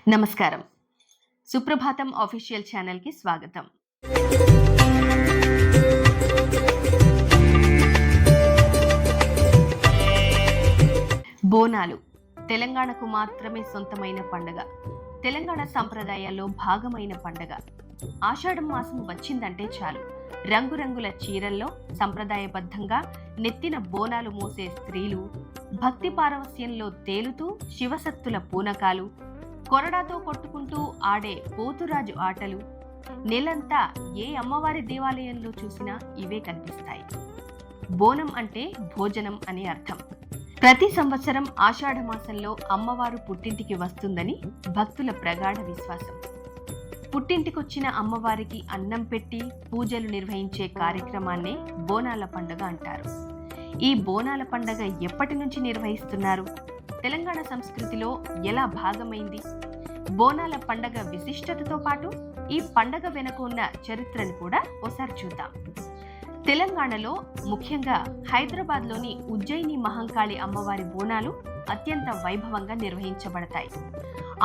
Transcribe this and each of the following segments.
నమస్కారం. సుప్రభాతం ఆఫీషియల్ ఛానల్‌కి స్వాగతం. బోనాలు తెలంగాణకు మాత్రమే సొంతమైన పండుగ. తెలంగాణ సంప్రదాయాల్లో భాగమైన పండుగ. ఆషాఢం మాసం వచ్చిందంటే చాలు, రంగురంగుల చీరల్లో సంప్రదాయబద్ధంగా నెత్తిన బోనాలు మోసే స్త్రీలు, భక్తి పారవస్యంలో తేలుతూ శివసత్తుల పూనకాలు, కొరడాతో కొట్టుకుంటూ ఆడే పోతురాజు ఆటలు, నెలంతా ఏ అమ్మవారి దేవాలయంలో చూసినా ఇవే కనిపిస్తాయి. బోనం అంటే భోజనం అనే అర్థం. ప్రతి సంవత్సరం ఆషాఢ మాసంలో అమ్మవారు పుట్టింటికి వస్తుందని భక్తుల ప్రగాఢ విశ్వాసం. పుట్టింటికొచ్చిన అమ్మవారికి అన్నం పెట్టి పూజలు నిర్వహించే కార్యక్రమాన్నే బోనాల పండుగ అంటారు. ఈ బోనాల పండుగ ఎప్పటి నుంచి నిర్వహిస్తున్నారు? తెలంగాణ సంస్కృతిలో ఎలా భాగమైంది? బోనాల పండగ విశిష్టతతో పాటు ఈ పండగ వెనుక ఉన్న చరిత్రను కూడా ఓసారి చూద్దాం. తెలంగాణలో ముఖ్యంగా హైదరాబాద్లోని ఉజ్జయిని మహంకాళి అమ్మవారి బోనాలు అత్యంత వైభవంగా నిర్వహించబడతాయి.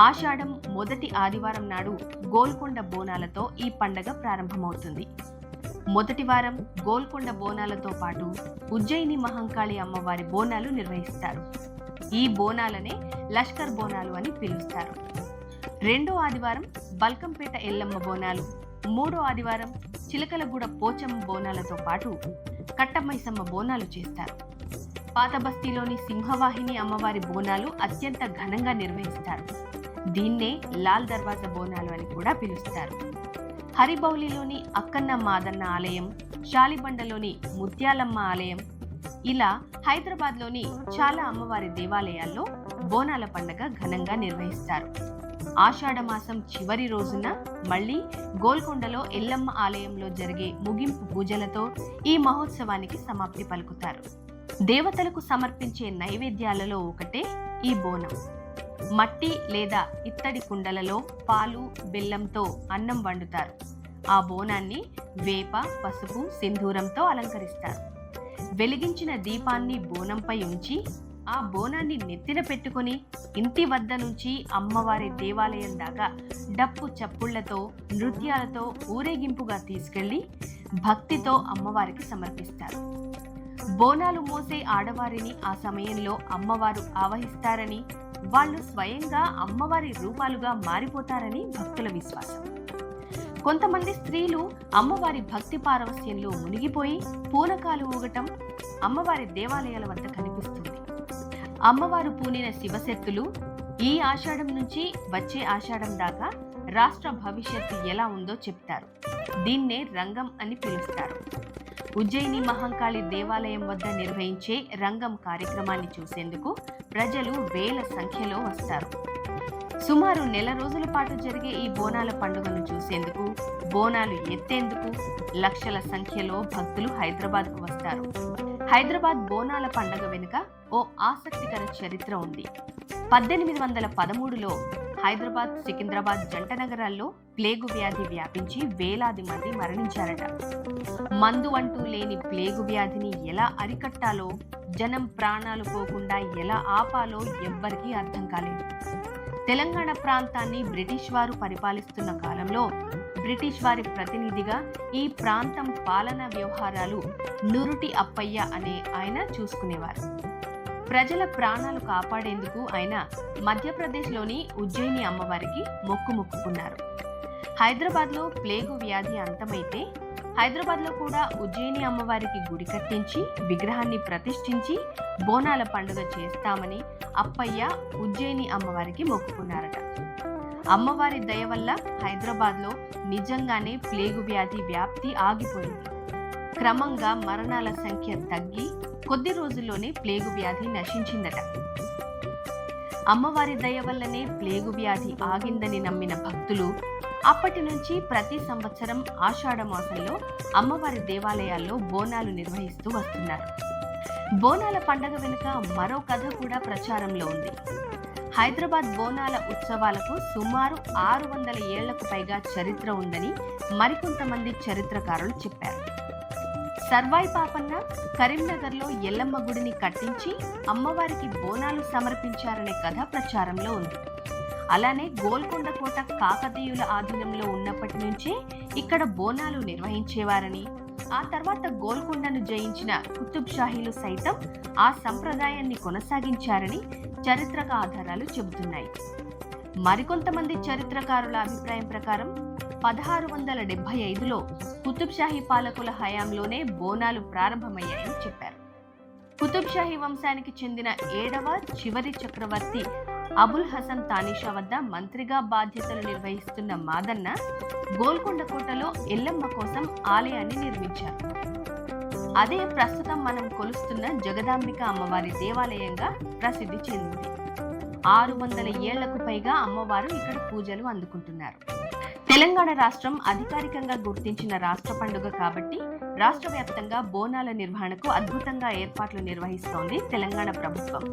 ఆషాఢం మొదటి ఆదివారం నాడు గోల్కొండ బోనాలతో ఈ పండగ ప్రారంభమవుతుంది. మొదటి వారం గోల్కొండ బోనాలతో పాటు ఉజ్జయిని మహంకాళి అమ్మవారి బోనాలు నిర్వహిస్తారు. ఈ బోనాలనే లష్కర్ బోనాలు అని పిలుస్తారు. రెండో ఆదివారం బల్కంపేట ఎల్లమ్మ బోనాలు, మూడో ఆదివారం చిలకలగూడ పోచమ్మ బోనాలతో పాటు కట్టమైసమ్మ బోనాలు చేస్తారు. పాతబస్తీలోని సింహవాహిని అమ్మవారి బోనాలు అత్యంత ఘనంగా నిర్వహిస్తారు. దీన్నే లాల్ దర్వాజా బోనాలు అని కూడా పిలుస్తారు. హరిబౌలిలోని అక్కన్న మాదన్న ఆలయం, షాలిబండలోని ముత్యాలమ్మ ఆలయం, ఇలా హైదరాబాద్లోని చాలా అమ్మవారి దేవాలయాల్లో బోనాల పండుగ ఘనంగా నిర్వహిస్తారు. ఆషాఢ మాసం చివరి రోజున మళ్లీ గోల్కొండలో ఎల్లమ్మ ఆలయంలో జరిగే ముగింపు పూజలతో ఈ మహోత్సవానికి సమాప్తి పలుకుతారు. దేవతలకు సమర్పించే నైవేద్యాలలో ఒకటే ఈ బోనం. మట్టి లేదా ఇత్తడి కుండలలో పాలు, బెల్లంతో అన్నం వండుతారు. ఆ బోనాన్ని వేప, పసుపు, సింధూరంతో అలంకరిస్తారు. వెలిగించిన దీపాన్ని బోనంపై ఉంచి ఆ బోనాన్ని నెత్తిన పెట్టుకుని ఇంటి వద్ద నుంచి అమ్మవారి దేవాలయం దాకా డప్పు చప్పుళ్లతో, నృత్యాలతో ఊరేగింపుగా తీసుకెళ్లి భక్తితో అమ్మవారికి సమర్పిస్తారు. బోనాలు మోసే ఆడవారిని ఆ సమయంలో అమ్మవారు ఆవహిస్తారని, వాళ్ళు స్వయంగా అమ్మవారి రూపాలుగా మారిపోతారని భక్తుల విశ్వాసం. కొంతమంది స్త్రీలు అమ్మవారి భక్తి పారవస్యంలో మునిగిపోయి పూనకాలు ఊగటం అమ్మవారి దేవాలయాల వద్ద కనిపిస్తుంది. అమ్మవారు పూనిన శివశక్తులు ఈ ఆషాఢం నుంచి వచ్చే ఆషాఢం దాకా రాష్ట్ర భవిష్యత్తు ఎలా ఉందో చెప్తారు. దీన్నే రంగం అని పిలుస్తారు. ఉజ్జయిని మహంకాళి దేవాలయం వద్ద నిర్వహించే రంగం కార్యక్రమాన్ని చూసేందుకు ప్రజలు వేల సంఖ్యలో వస్తారు. సుమారు నెల రోజుల పాటు జరిగే ఈ బోనాల పండుగను చూసేందుకు, బోనాలు ఎత్తేందుకు లక్షల సంఖ్యలో భక్తులు హైదరాబాద్కు వస్తారు. హైదరాబాద్ బోనాల పండుగ వెనుక ఓ ఆసక్తికర చరిత్ర ఉంది. 1813లో హైదరాబాద్, సికింద్రాబాద్ జంట నగరాల్లో ప్లేగు వ్యాధి వ్యాపించి వేలాది మంది మరణించారట. మందు అంటూ లేని ప్లేగు వ్యాధిని ఎలా అరికట్టాలో, జనం ప్రాణాలు పోకుండా ఎలా ఆపాలో ఎవ్వరికీ అర్థం కాలేదు. తెలంగాణ ప్రాంతాన్ని బ్రిటిష్ వారు పరిపాలిస్తున్న కాలంలో బ్రిటిష్ వారి ప్రతినిధిగా ఈ ప్రాంతం పాలనా వ్యవహారాలు నురుటి అప్పయ్య అనే ఆయన చూసుకునేవారు. ప్రజల ప్రాణాలు కాపాడేందుకు ఆయన మధ్యప్రదేశ్లోని ఉజ్జయిని అమ్మవారికి మొక్కుకున్నారు. హైదరాబాద్లో ప్లేగు వ్యాధి అంతమైతే హైదరాబాద్లో కూడా ఉజ్జయిని అమ్మవారికి గుడి కట్టించి విగ్రహాన్ని ప్రతిష్ఠించి బోనాల పండుగ చేస్తామని అప్పయ్య ఉజ్జయిని అమ్మవారికి మొక్కుకున్నారట. అమ్మవారి దయ వల్ల హైదరాబాద్లో నిజంగానే ప్లేగు వ్యాధి వ్యాప్తి ఆగిపోయింది. క్రమంగా మరణాల సంఖ్య తగ్గి కొద్ది రోజుల్లోనే ప్లేగు వ్యాధి నశించిందట. అమ్మవారి దయ వల్లనే ప్లేగు వ్యాధి ఆగిందని నమ్మిన భక్తులు అప్పటి నుంచి ప్రతి సంవత్సరం ఆషాఢ మాసంలో అమ్మవారి దేవాలయాల్లో బోనాలు నిర్వహిస్తూ వస్తున్నారు. బోనాల పండగ వెనుక మరో కథ కూడా ప్రచారంలో ఉంది. హైదరాబాద్ బోనాల ఉత్సవాలకు సుమారు 600 ఏళ్లకు పైగా చరిత్ర ఉందని మరికొంతమంది చరిత్రకారులు చెప్పారు. సర్వాయి పాపన్న కరీంనగర్లో ఎల్లమ్మ గుడిని కట్టించి అమ్మవారికి బోనాలు సమర్పించారనే కథ ప్రచారంలో ఉంది. అలానే గోల్కొండ కోట కాకతీయుల ఆధీనంలో ఉన్నప్పటి నుంచే ఇక్కడ బోనాలు నిర్వహించేవారని, ఆ తర్వాత గోల్కొండను జయించిన కుతుబ్ షాహీలు సైతం ఆ సంప్రదాయాన్ని కొనసాగించారని చారిత్రక ఆధారాలు చెబుతున్నాయి. మరికొంతమంది చరిత్రకారుల అభిప్రాయం ప్రకారం 1675లో కుతుబ్ షాహీ పాలకుల హయాంలోనే బోనాలు ప్రారంభమయ్యాయని చెప్పారు. కుతుబ్ షాహీ వంశానికి చెందిన 7వ చివరి చక్రవర్తి అబుల్ హసన్ తానిషా వద్ద మంత్రిగా బాధ్యతలు నిర్వహిస్తున్న మాదన్న గోల్కొండ కోటలో ఎల్లమ్మ కోసం ఆలయాన్ని నిర్మించారు. అదే ప్రస్తుతం మనం కొలుస్తున్న జగదాంబిక అమ్మవారి దేవాలయంగా ప్రసిద్ధి చెందింది. 600 ఏళ్లకు పైగా అమ్మవారు ఇక్కడ పూజలు అందుకుంటున్నారు. తెలంగాణ రాష్ట్రం అధికారికంగా గుర్తించిన రాష్ట్ర పండుగ కాబట్టి రాష్ట్ర వ్యాప్తంగా బోనాల నిర్వహణకు అద్భుతంగా ఏర్పాట్లు నిర్వహిస్తోంది తెలంగాణ ప్రభుత్వం.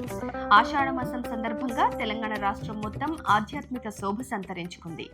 ఆషాఢ మాసం సందర్భంగా తెలంగాణ రాష్ట్రం మొత్తం ఆధ్యాత్మిక శోభ సంతరించుకుంది.